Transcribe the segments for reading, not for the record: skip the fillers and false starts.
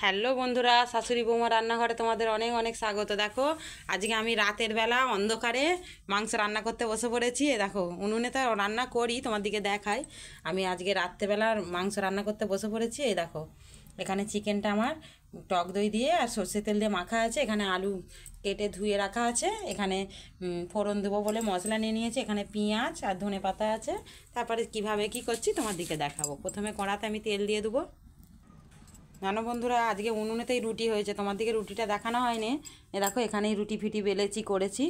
Hello বন্ধুরা, শাশুড়ি বৌমা রান্নাঘরে তোমাদের অনেক অনেক স্বাগত। দেখো আজকে আমি রাতের বেলা অন্ধকারে মাংস রান্না করতে বসে পড়েছি। দেখো উনুনে তো রান্না করি, তোমার দিকে দেখাই। আমি আজকে রাত্রেবেলার মাংস রান্না করতে বসে পড়েছি। এই দেখো এখানে চিকেনটা আমার টক দই দিয়ে আর সর্ষে তেল দিয়ে মাখা আছে। এখানে আলু কেটে ধুয়ে রাখা আছে। এখানে ফোড়ন দেবো বলে মশলা নিয়ে নিয়েছি। এখানে পেঁয়াজ আর ধনে পাতা আছে। তারপরে কিভাবে কি করছি তোমার দিকে দেখাবো। প্রথমে কড়াতে আমি তেল দিয়ে দেবো। জানো বন্ধুরা, আজকে উনুনেতেই রুটি হয়েছে, তোমার দিকে রুটিটা দেখানো হয়নি। এ দেখো এখানেই রুটি ফিটি বেলেছি করেছি।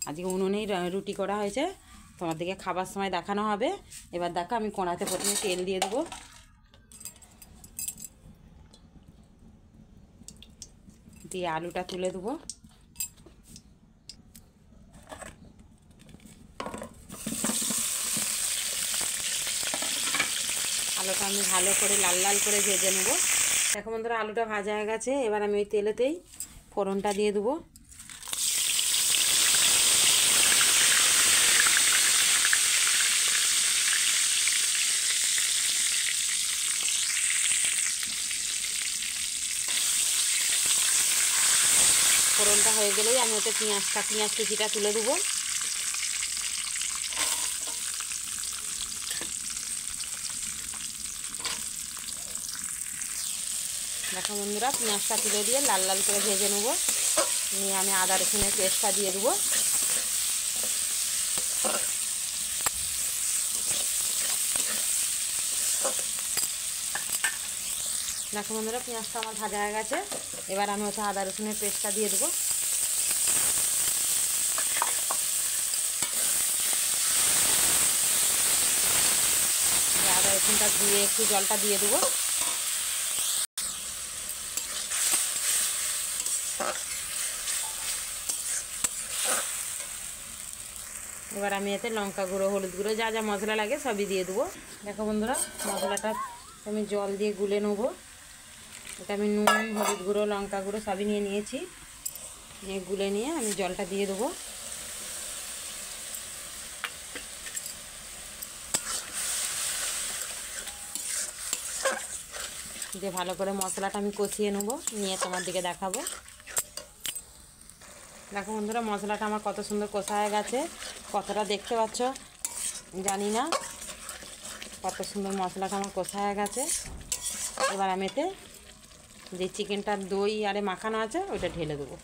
আজকে উনুনেই রুটি করা হয়েছে, তোমার দিকে খাবার সময় দেখানো হবে। এবার দেখো আমি কড়াতে প্রথমে তেল দিয়ে দেবো। দিয়ে আলুটা তুলে দেবো। আলুটা আমি ভালো করে লাল লাল করে ভেজে নেবো। দেখো বন্ধুরা আলুটা ভাজা হয়ে গেছে। এবার আমি ওই তেলেতেই ফোড়নটা দিয়ে দেবো। ফোড়নটা হয়ে গেলেই আমি ওতে পেঁয়াজ কুচিটা তুলে দেবো। দেখো বন্ধুরা পেঁয়াজটা তুলে দিয়ে লাল লাল করে ভেজে নেবো। নিয়ে আমি আদা রসুনের পেস্টটা দিয়ে দেবো। দেখো বন্ধুরা পেঁয়াজটা আমার ভাজা হয়ে গেছে। এবার আমি ওতে আদা রসুনের পেস্টটা দিয়ে দেবো। আদা রসুনটা ধুয়ে একটু জলটা দিয়ে দেবো। এবার আমি এতে লঙ্কা গুঁড়ো, হলুদ গুঁড়ো, যা যা মশলা লাগে সবই দিয়ে দেবো। দেখো বন্ধুরা মশলাটা আমি জল দিয়ে গুলে নেবো। এটা আমি নুন, হলুদ গুঁড়ো, লঙ্কা গুঁড়ো সবই নিয়ে নিয়েছি। নিয়ে গুলে নিয়ে আমি জলটা দিয়ে দেবো। দিয়ে ভালো করে মশলাটা আমি কষিয়ে নেবো, নিয়ে তোমার দিকে দেখাবো। দেখো বন্ধুরা মশলাটা আমার কত সুন্দর কষা হয়ে গেছে। কতটা দেখতে পাচ্ছ জানি না, কত সুন্দর মশলাটা আমার কষা হয়ে গেছে। এবার আমি এতে যে চিকেনটার দই আরে মাখানো আছে ওইটা ঢেলে দেবো।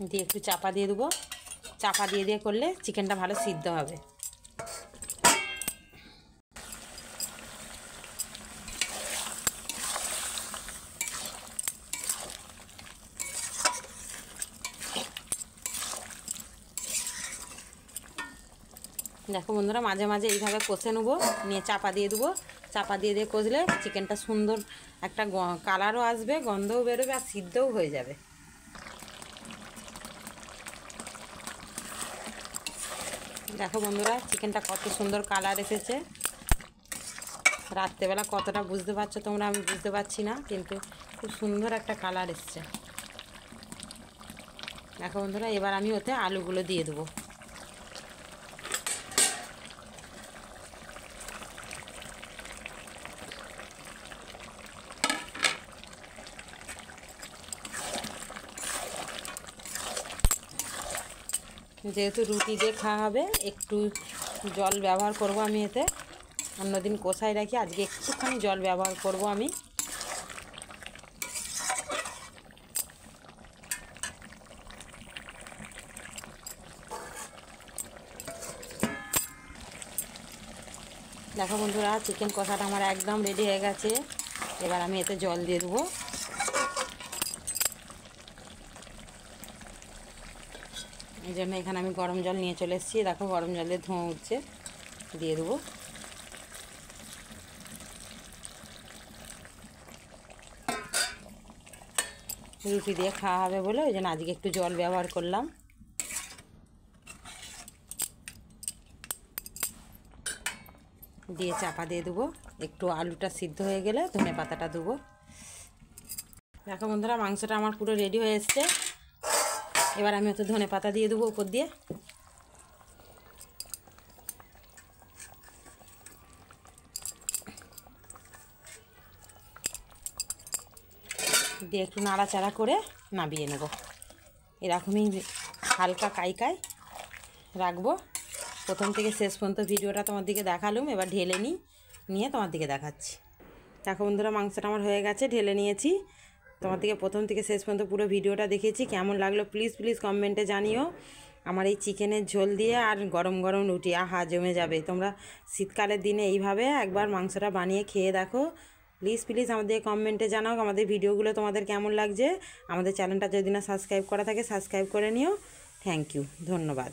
দিয়ে একটু চাপা দিয়ে দেবো। চাপা দিয়ে দিয়ে করলে চিকেনটা ভালো সিদ্ধ হবে। দেখো বন্ধুরা মাঝে মাঝে এইভাবে কষে নেবো, নিয়ে চাপা দিয়ে দেবো। চাপা দিয়ে দিয়ে কষলে চিকেনটা সুন্দর একটা কালারও আসবে, গন্ধও বেরোবে আর সিদ্ধও হয়ে যাবে। দেখো বন্ধুরা চিকেনটা কত সুন্দর কালার এসেছে। রাত্রেবেলা কতটা বুঝতে পারছো তোমরা আমি বুঝতে পারছি না, কিন্তু খুব সুন্দর একটা কালার এসছে। দেখো বন্ধুরা এবার আমি ওতে আলুগুলো দিয়ে দেবো। যেহেতু রুটি দিয়ে খাওয়া হবে একটু জল ব্যবহার করব আমি এতে। অন্যদিন কষাই রাখি, আজকে একটুখানি জল ব্যবহার করব আমি। দেখো বন্ধুরা চিকেন কষাটা আমার একদম রেডি হয়ে গেছে। এবার আমি এতে জল দিয়ে দেবো। এই জন্য এখানে আমি গরম জল নিয়ে চলে এসেছি। দেখো গরম জলে ধোঁয়া উঠছে, দিয়ে দেবো। রুটি দিয়ে খাওয়া হবে বলে ওই জন্য আজকে একটু জল ব্যবহার করলাম। দিয়ে চাপা দিয়ে দেবো। একটু আলুটা সিদ্ধ হয়ে গেলে ধনে পাতাটা দেবো। দেখো বন্ধুরা, মাংসটা আমার পুরো রেডি হয়ে এসছে। এবার আমি হয়তো ধনে পাতা দিয়ে দেবো উপর দিয়ে। দিয়ে একটু নাড়াচাড়া করে নামিয়ে নেব। এরকমই হালকা কাইকাই রাখবো। প্রথম থেকে শেষ পর্যন্ত ভিডিওটা তোমার দিকে দেখালুম, এবার ঢেলে নিয়ে তোমার দিকে দেখাচ্ছি। দেখো বন্ধুরা, মাংসটা আমার হয়ে গেছে, ঢেলে নিয়েছি। তোমার দিকে প্রথম থেকে শেষ পর্যন্ত পুরো ভিডিওটা দেখেছি। কেমন লাগলো প্লিজ কমেন্টে জানিও। আমার এই চিকেনের ঝোল দিয়ে আর গরম গরম রুটি আহা জমে যাবে। তোমরা শীতকালের দিনে এইভাবে একবার মাংসটা বানিয়ে খেয়ে দেখো। প্লিজ আমাদের কমেন্টে জানাও আমাদের ভিডিওগুলো তোমাদের কেমন লাগছে। আমাদের চ্যানেলটা যদি না সাবস্ক্রাইব করা থাকে সাবস্ক্রাইব করে নিও। থ্যাংক ইউ, ধন্যবাদ।